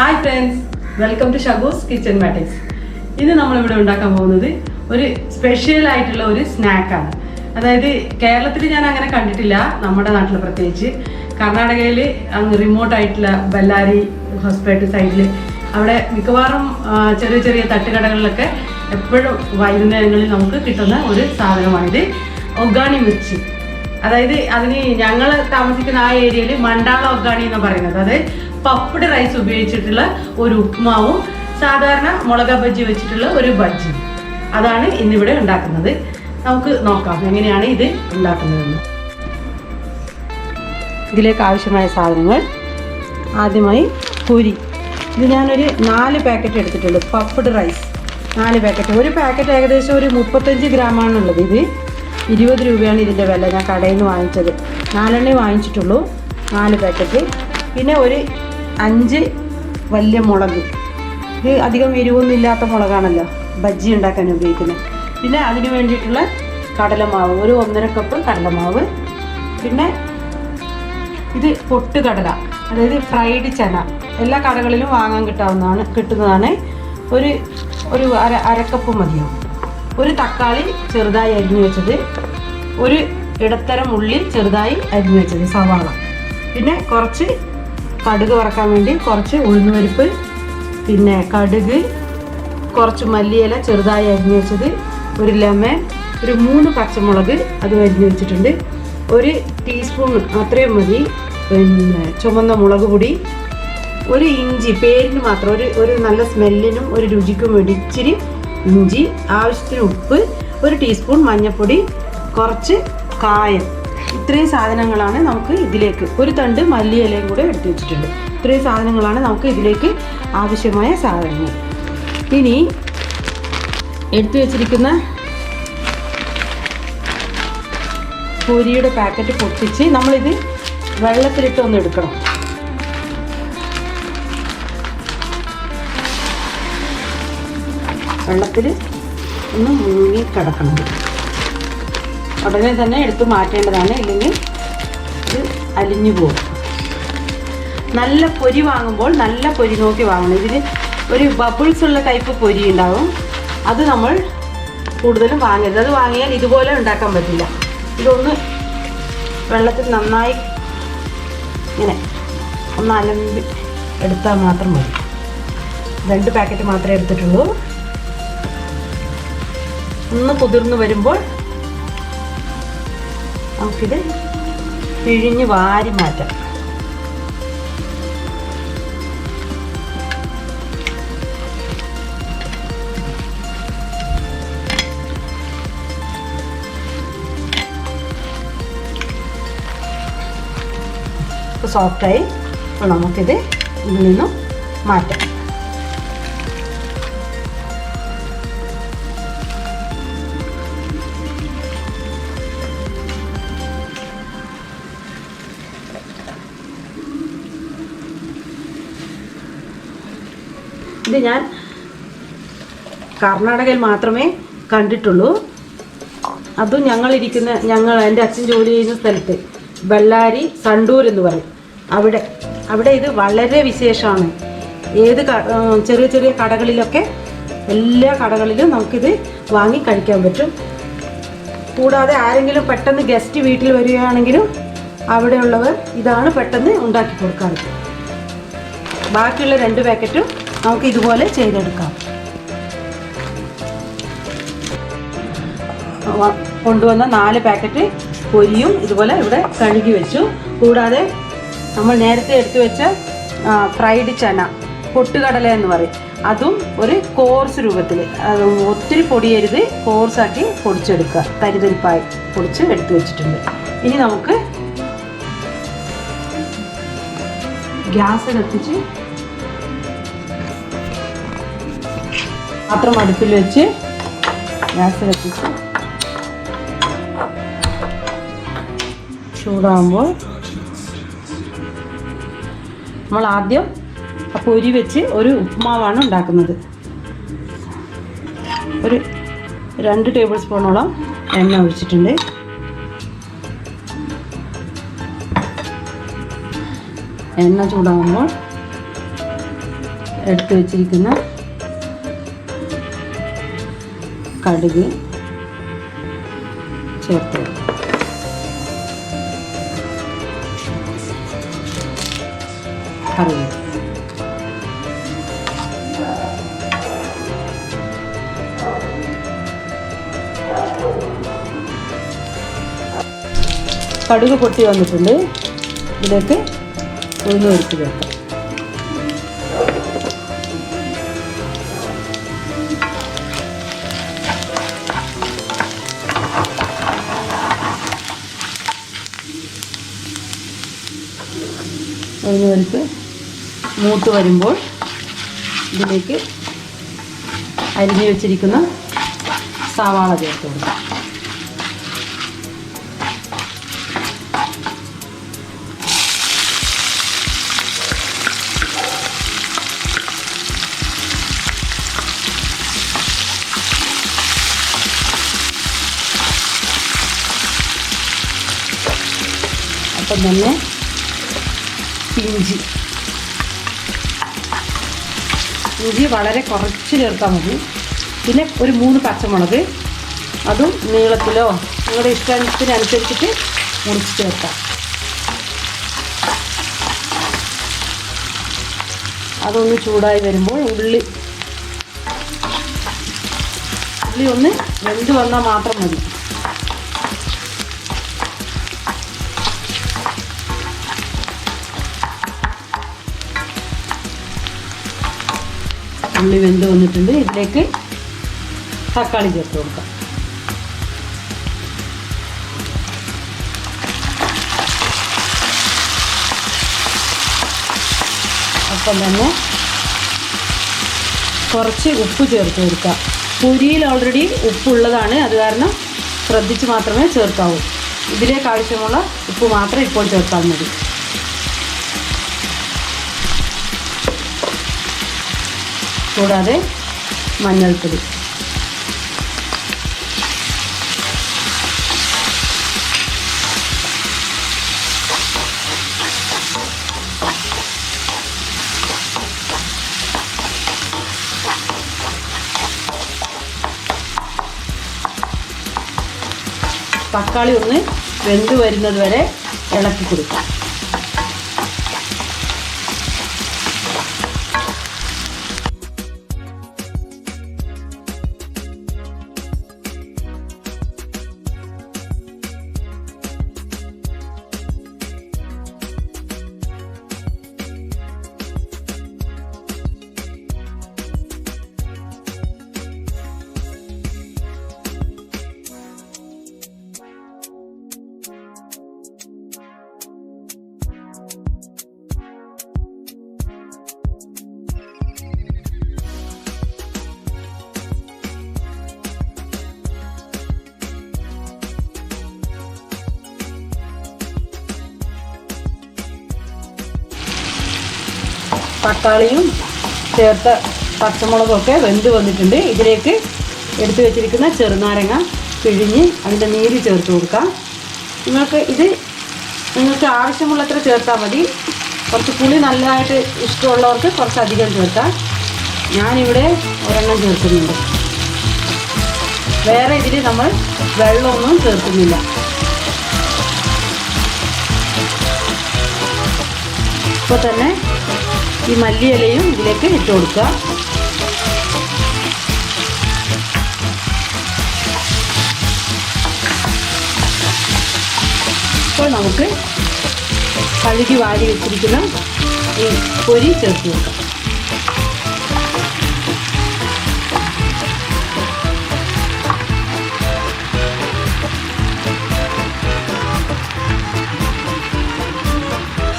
Hi friends, welcome to Shagu's Kitchen Matters. ഇന്ന് നമ്മൾ ഇവിടെ ഉണ്ടാക്കാൻ പോകുന്നത് ഒരു സ്പെഷ്യൽ ആയിട്ടുള്ള ഒരു സ്നാക്ക് ആണ്. അതായത് കേരളത്തിൽ ഞാൻ അങ്ങനെ കണ്ടിട്ടില്ല, നമ്മുടെ നാട്ടിൽ പ്രത്യേകിച്ച് കർണാടകയിൽ അങ്ങ് റിമോട്ട് ആയിട്ടുള്ള ബെല്ലാരി ഹോസ്പിറ്റൽ സൈഡിൽ അവിടെ മിക്കവാറും ചെറിയ ചെറിയ തട്ടുകടകളിലൊക്കെ എപ്പോഴും വൈകുന്നേരങ്ങളിൽ നമുക്ക് കിട്ടുന്ന ഒരു സാധനമാണിത്, ഒഗ്ഗാണി മിർച്ചി. അതായത് അതിന് ഞങ്ങൾ താമസിക്കുന്ന ആ ഏരിയയിൽ മണ്ടാള ഒഗ്ഗാണി എന്ന് പറയുന്നത്, അതായത് പപ്പഡ് റൈസ് ഉപയോഗിച്ചിട്ടുള്ള ഒരു ഉപ്മാവും സാധാരണ മുളക ബജ്ജി വെച്ചിട്ടുള്ള ഒരു ബജ്ജി, അതാണ് ഇന്നിവിടെ ഉണ്ടാക്കുന്നത്. നമുക്ക് നോക്കാം എങ്ങനെയാണ് ഇത് ഉണ്ടാക്കുന്നതെന്ന്. ഇതിലേക്ക് ആവശ്യമായ സാധനങ്ങൾ: ആദ്യമായി പൊരി. ഇത് ഞാനൊരു 4 പാക്കറ്റ് എടുത്തിട്ടുണ്ട്. Papad rice 4 packet. ഒരു പാക്കറ്റ് ഏകദേശം ഒരു 35 ഗ്രാമാണുള്ളത്. ഇത് 20 രൂപയാണ് ഇതിൻ്റെ വില. ഞാൻ കടയിൽ നിന്ന് വാങ്ങിച്ചത് 4 വാങ്ങിച്ചിട്ടുള്ളൂ. 4 പാക്കറ്റ്. പിന്നെ ഒരു 5 വലിയ മുളക്. ഇത് അധികം എരിവൊന്നും ഇല്ലാത്ത മുളകാണല്ലോ ബജ്ജി ഉണ്ടാക്കാൻ ഉപയോഗിക്കുന്നത്. പിന്നെ അതിന് വേണ്ടിയിട്ടുള്ള കടലമാവ്, ഒരു 1.5 കപ്പ് കടലമാവ്. പിന്നെ ഇത് പൊട്ടുകടല, അതായത് ഫ്രൈഡ് ചന. എല്ലാ കടകളിലും വാങ്ങാൻ കിട്ടുന്നതാണ്. ഒരു അരക്കപ്പ് മതിയാവും. ഒരു തക്കാളി ചെറുതായി അരിഞ്ഞു വെച്ചത്, ഒരു ഇടത്തരം ഉള്ളി ചെറുതായി അരിഞ്ഞു വെച്ചത്, സവാള. പിന്നെ കുറച്ച് കടുക് വറക്കാൻ വേണ്ടി കുറച്ച് ഉഴുന്നുപരിപ്പ്, പിന്നെ കടുക്, കുറച്ച് മല്ലിയില ചെറുതായി അരിഞ്ഞു വെച്ചത്, ഒരു ലെമൺ, ഒരു 3 പച്ചമുളക് അത് അരിഞ്ഞു വെച്ചിട്ടുണ്ട്, 1 ടീസ്പൂൺ അത്രയും മതി പിന്നെ ചുവന്ന മുളക് പൊടി, ഒരു ഇഞ്ചി പേരിന് മാത്രം, ഒരു നല്ല സ്മെല്ലിനും ഒരു രുചിക്കും വേണ്ടി ഇച്ചിരി ഇഞ്ചി, ആവശ്യത്തിന് ഉപ്പ്, 1 ടീസ്പൂൺ മഞ്ഞൾപ്പൊടി, കുറച്ച് കായം. ഇത്രയും സാധനങ്ങളാണ് നമുക്ക് ഇതിലേക്ക്. ഒരു തണ്ട് മല്ലിയിലയും കൂടെ എടുത്തു വെച്ചിട്ടുണ്ട്. ഇത്രയും സാധനങ്ങളാണ് നമുക്ക് ഇതിലേക്ക് ആവശ്യമായ സാധനങ്ങൾ. ഇനി എടുത്തു വെച്ചിരിക്കുന്ന പൊരിയുടെ പാക്കറ്റ് പൊട്ടിച്ച് നമ്മളിത് വെള്ളത്തിലിട്ട് ഒന്ന് എടുക്കണം. വെള്ളത്തിൽ ഒന്ന് മുങ്ങി കിടക്കണം. ഉടനെ തന്നെ എടുത്ത് മാറ്റേണ്ടതാണ്, ഇല്ലെങ്കിൽ ഇത് അലിഞ്ഞു പോകും. നല്ല പൊരി വാങ്ങുമ്പോൾ നല്ല പൊരി നോക്കി വാങ്ങണം. ഇതിൽ ഒരു ബബിൾസ് ഉള്ള ടൈപ്പ് പൊരി ഉണ്ടാവും, അത് നമ്മൾ കൂടുതലും വാങ്ങരുത്. അത് വാങ്ങിയാൽ ഇതുപോലെ ഉണ്ടാക്കാൻ പറ്റില്ല. ഇതൊന്ന് വെള്ളത്തിൽ നന്നായി ഇങ്ങനെ ഒന്ന് അലമ്പി എടുത്താൽ മാത്രം മതി. 2 പാക്കറ്റ് മാത്രമേ എടുത്തിട്ടുള്ളൂ. ഒന്ന് കുതിർന്ന് വരുമ്പോൾ നമുക്കിത് പിഴിഞ്ഞ് വാരി മാറ്റാം. ഇപ്പോൾ സോഫ്റ്റായി. അപ്പോൾ നമുക്കിത് ഇതിൽ നിന്നും മാറ്റാം. ഇത് ഞാൻ കർണാടകയിൽ മാത്രമേ കണ്ടിട്ടുള്ളൂ. അതും എൻ്റെ അച്ഛൻ ജോലി ചെയ്യുന്ന സ്ഥലത്ത് ബെല്ലാരി സണ്ടൂർ എന്ന് പറയും. അവിടെ ഇത് വളരെ വിശേഷമാണ്. ഏത് ചെറിയ ചെറിയ കടകളിലൊക്കെ, എല്ലാ കടകളിലും നമുക്കിത് വാങ്ങി കഴിക്കാൻ പറ്റും. കൂടാതെ ആരെങ്കിലും പെട്ടെന്ന് ഗസ്റ്റ് വീട്ടിൽ വരികയാണെങ്കിലും അവിടെയുള്ളവർ ഇതാണ് പെട്ടെന്ന് ഉണ്ടാക്കി കൊടുക്കാറ്. ബാക്കിയുള്ള 2 പാക്കറ്റും നമുക്ക് ഇതുപോലെ ചെയ്തെടുക്കാം. കൊണ്ടുവന്ന 4 പാക്കറ്റ് പൊരിയും ഇതുപോലെ ഇവിടെ കഴുകി വെച്ചു. കൂടാതെ നമ്മൾ നേരത്തെ എടുത്തു വെച്ച ഫ്രൈഡ് ചന, പൊട്ടുകടല എന്ന് പറയും, അതും ഒരു കോഴ്സ് രൂപത്തിൽ, ഒത്തിരി പൊടിയരുത്, കോഴ്സാക്കി പൊടിച്ചെടുക്കുക. തരിതരിപ്പായി പൊടിച്ച് എടുത്തു വെച്ചിട്ടുണ്ട്. ഇനി നമുക്ക് ഗ്യാസ് കത്തിച്ച് പാത്രം അടുപ്പിൽ വെച്ച് ഗ്യാസ് കത്തിച്ച് ചൂടാകുമ്പോൾ നമ്മൾ ആദ്യം ആ പൊരി വെച്ച് ഒരു ഉപ്മാവാണ് ഉണ്ടാക്കുന്നത്. ഒരു 2 ടേബിൾ സ്പൂണോളം എണ്ണ ഒഴിച്ചിട്ടുണ്ട്. എണ്ണ ചൂടാകുമ്പോൾ എടുത്തു വച്ചിരിക്കുന്ന കടുക് ചേർത്ത് കറിവേപ്പില. കടുക് പൊട്ടി വന്നിട്ടുണ്ട്. ഇതിലേക്ക് ഉഴുന്ന് പരിപ്പ് ചേർക്കാം. ഉഴുന്ന് പരിപ്പ് മൂത്ത് വരുമ്പോൾ ഇതിലേക്ക് അരിഞ്ഞു വെച്ചിരിക്കുന്ന സവാള ചേർത്ത് കൊടുക്കാം. അപ്പം തന്നെ ഇഞ്ചി വളരെ കുറച്ച് ചേർത്താൽ മതി. പിന്നെ ഒരു 3 പച്ചമുളക്, അതും നീളത്തിലോ നിങ്ങളുടെ ഇഷ്ടത്തിനനുസരിച്ചിട്ട് മുറിച്ച് ചേർക്കാം. അതൊന്ന് ചൂടായി വരുമ്പോൾ ഉള്ളി ഒന്ന് വെന്ത് വന്നാൽ മാത്രം മതി. ഉള്ളി വെന്ത് വന്നിട്ടുണ്ട്. ഇതിലേക്ക് തക്കാളി ചേർത്ത് കൊടുക്കാം. അപ്പം തന്നെ കുറച്ച് ഉപ്പ് ചേർത്ത് കൊടുക്കുക. പൊരിയിൽ ഓൾറെഡി ഉപ്പുള്ളതാണ്, അത് കാരണം ശ്രദ്ധിച്ച് മാത്രമേ ചേർക്കാവൂ. ഇതിലേക്ക് ആവശ്യമുള്ള ഉപ്പ് മാത്രം ഇപ്പോൾ ചേർത്താൽ മതി. കൂടാതെ മഞ്ഞൾപ്പൊടി, തക്കാളി ഒന്ന് വെന്ത് വരുന്നത് വരെ ഇളക്കി കൊടുക്കാം. തക്കാളിയും ചേർത്ത പച്ചമുളകൊക്കെ വെന്ത് വന്നിട്ടുണ്ട്. ഇതിലേക്ക് എടുത്തു വെച്ചിരിക്കുന്ന ചെറുനാരങ്ങ പിഴിഞ്ഞ് അതിൻ്റെ നീര് ചേർത്ത് കൊടുക്കാം. നിങ്ങൾക്ക് ആവശ്യമുള്ളത്ര ചേർത്താൽ മതി. കുറച്ച് പുളി നല്ലതായിട്ട് ഇഷ്ടമുള്ളവർക്ക് കുറച്ചധികം ചേർക്കാം. ഞാനിവിടെ ഒരെണ്ണം ചേർക്കുന്നുണ്ട്. വേറെ ഇതിൽ നമ്മൾ വെള്ളമൊന്നും ചേർക്കുന്നില്ല. ഇപ്പോൾ തന്നെ ഈ മല്ലിയിലയും ഇതിലേക്ക് ഇട്ട് കൊടുക്കുക. ഇപ്പോൾ നമുക്ക് കഴുകി വാരി വെച്ചിരിക്കുന്ന ഈ പൊരി ചേർത്ത് കൊടുക്കാം.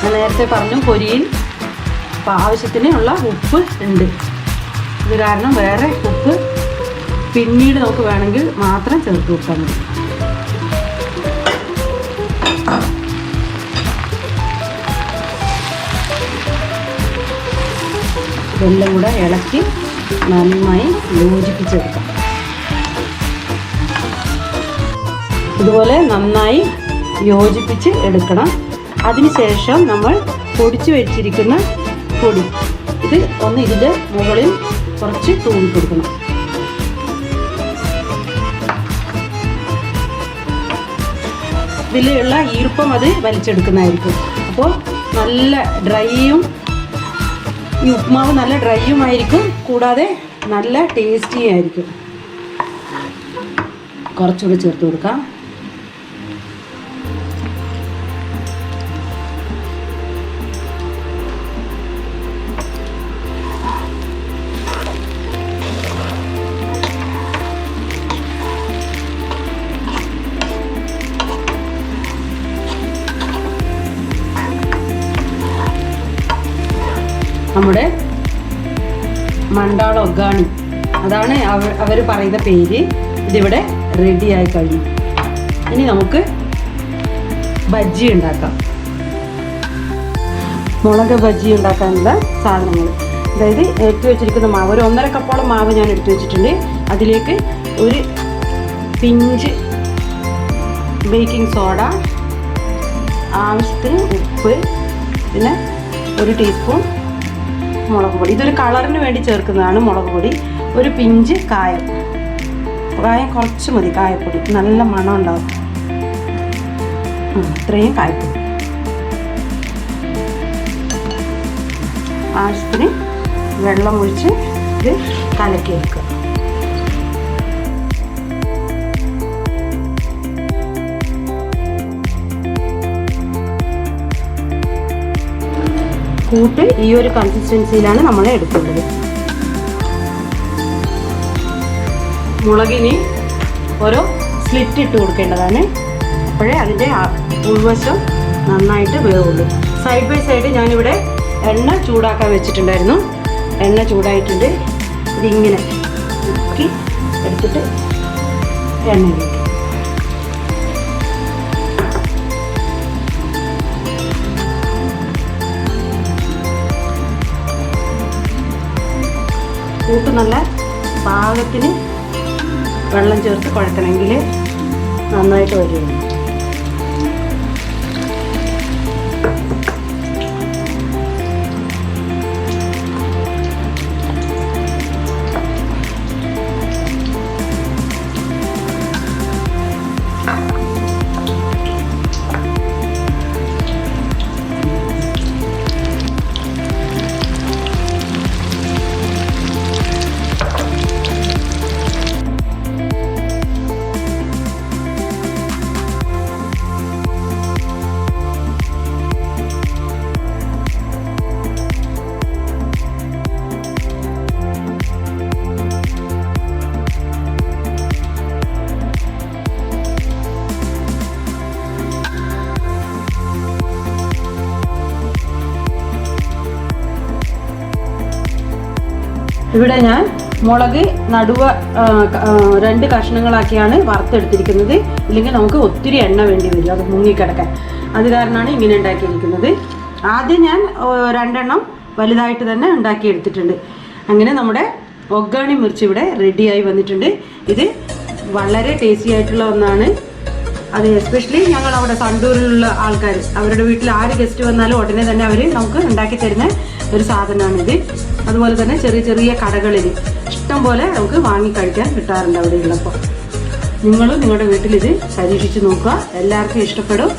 ഞാൻ നേരത്തെ പറഞ്ഞു പൊരിയിൽ ആവശ്യത്തിനുള്ള ഉപ്പ് ഉണ്ട്. ഇത് കാരണം വേറെ ഉപ്പ് പിന്നീട് നമുക്ക് വേണമെങ്കിൽ മാത്രം ചേർത്ത് കൊടുക്കാൻ മതി. ഇതെല്ലാം കൂടെ ഇളക്കി നന്നായി യോജിപ്പിച്ചെടുക്കാം. ഇതുപോലെ നന്നായി യോജിപ്പിച്ച് എടുക്കണം. അതിനുശേഷം നമ്മൾ പൊടിച്ചു വെച്ചിരിക്കുന്ന പൊടി ഇത് ഒന്ന് ഇതിൻ്റെ മുകളിൽ കുറച്ച് തൂവി കൊടുക്കണം. ഇതിലുള്ള ഈർപ്പം അത് വലിച്ചെടുക്കുന്നതായിരിക്കും. അപ്പോൾ നല്ല ഡ്രൈയും, ഈ ഉപ്മാവ് നല്ല ഡ്രൈയും ആയിരിക്കും, കൂടാതെ നല്ല ടേസ്റ്റി ആയിരിക്കും. കുറച്ചുകൂടി ചേർത്ത് കൊടുക്കാം. നമ്മുടെ മണ്ടാള ഒഗ്ഗാണി, അതാണ് അവർ പറയുന്ന പേര്. ഇതിവിടെ റെഡിയായി കഴിഞ്ഞു. ഇനി നമുക്ക് ബജ്ജി ഉണ്ടാക്കാം. മുളക് ബജ്ജി ഉണ്ടാക്കാനുള്ള സാധനങ്ങൾ, അതായത് എടുത്തു വെച്ചിരിക്കുന്ന മാവ്, ഒരു 1.5 കപ്പോളം മാവ് ഞാൻ എടുത്തു വെച്ചിട്ടുണ്ട്. അതിലേക്ക് ഒരു പിഞ്ച് ബേക്കിംഗ് സോഡ, ആവശ്യത്തിന് ഉപ്പ്, പിന്നെ 1 ടീസ്പൂൺ മുളക് പൊടി. ഇതൊരു കളറിന് വേണ്ടി ചേർക്കുന്നതാണ് മുളക് പൊടി. ഒരു പിഞ്ച് കായം കുറച്ച് മതി, കായപ്പൊടി നല്ല മണം ഉണ്ടാവും. ഇത്രയും കായപ്പൊടി. ആവശ്യത്തിന് വെള്ളം ഒഴിച്ച് ഇത് കലക്കി വെക്കുക. കൂട്ട് ഈ ഒരു കൺസിസ്റ്റൻസിയിലാണ് നമ്മൾ എടുക്കേണ്ടത്. മുളകിന് ഓരോ സ്ലിറ്റ് ഇട്ട് കൊടുക്കേണ്ടതാണ്. അപ്പോഴേ അതിൻ്റെ ഉൾവശം നന്നായിട്ട് വേവുള്ളൂ. സൈഡ് ബൈ സൈഡ് ഞാനിവിടെ എണ്ണ ചൂടാക്കാൻ വെച്ചിട്ടുണ്ടായിരുന്നു. എണ്ണ ചൂടായിട്ടുണ്ട്. ഇതിങ്ങനെ മുക്കി എടുത്തിട്ട് എണ്ണ കൂട്ട് നല്ല പാകത്തിന് വെള്ളം ചേർത്ത് കുഴക്കണമെങ്കിൽ നന്നായിട്ട് വരികയാണ്. ഇവിടെ ഞാൻ മുളക് നടുവ 2 കഷ്ണങ്ങളാക്കിയാണ് വറുത്തെടുത്തിരിക്കുന്നത്. ഇല്ലെങ്കിൽ നമുക്ക് ഒത്തിരി എണ്ണ വേണ്ടി വരും അത് മുങ്ങിക്കിടക്കാൻ. അത് കാരണമാണ് ഇങ്ങനെ ഉണ്ടാക്കിയിരിക്കുന്നത്. ആദ്യം ഞാൻ 2 എണ്ണം വലുതായിട്ട് തന്നെ ഉണ്ടാക്കിയെടുത്തിട്ടുണ്ട്. അങ്ങനെ നമ്മുടെ ഒഗ്ഗാണി മിർച്ചി ഇവിടെ റെഡിയായി വന്നിട്ടുണ്ട്. ഇത് വളരെ ടേസ്റ്റി ആയിട്ടുള്ള ഒന്നാണ്. അത് എസ്പെഷ്യലി ഞങ്ങൾ അവിടെ സണ്ടൂരിലുള്ള ആൾക്കാർ, അവരുടെ വീട്ടിൽ ആര് ഗസ്റ്റ് വന്നാലും ഉടനെ തന്നെ അവർ നമുക്ക് ഉണ്ടാക്കി തരുന്ന ഒരു സാധനമാണിത്. അതുപോലെ തന്നെ ചെറിയ ചെറിയ കടകളിൽ ഇഷ്ടം പോലെ നമുക്ക് വാങ്ങി കഴിക്കാൻ കിട്ടാറുണ്ട് അവിടെ ഉള്ളപ്പോൾ. നിങ്ങളും നിങ്ങളുടെ വീട്ടിൽ ഇത് പരീക്ഷിച്ച് നോക്കുക. എല്ലാവർക്കും ഇഷ്ടപ്പെടും.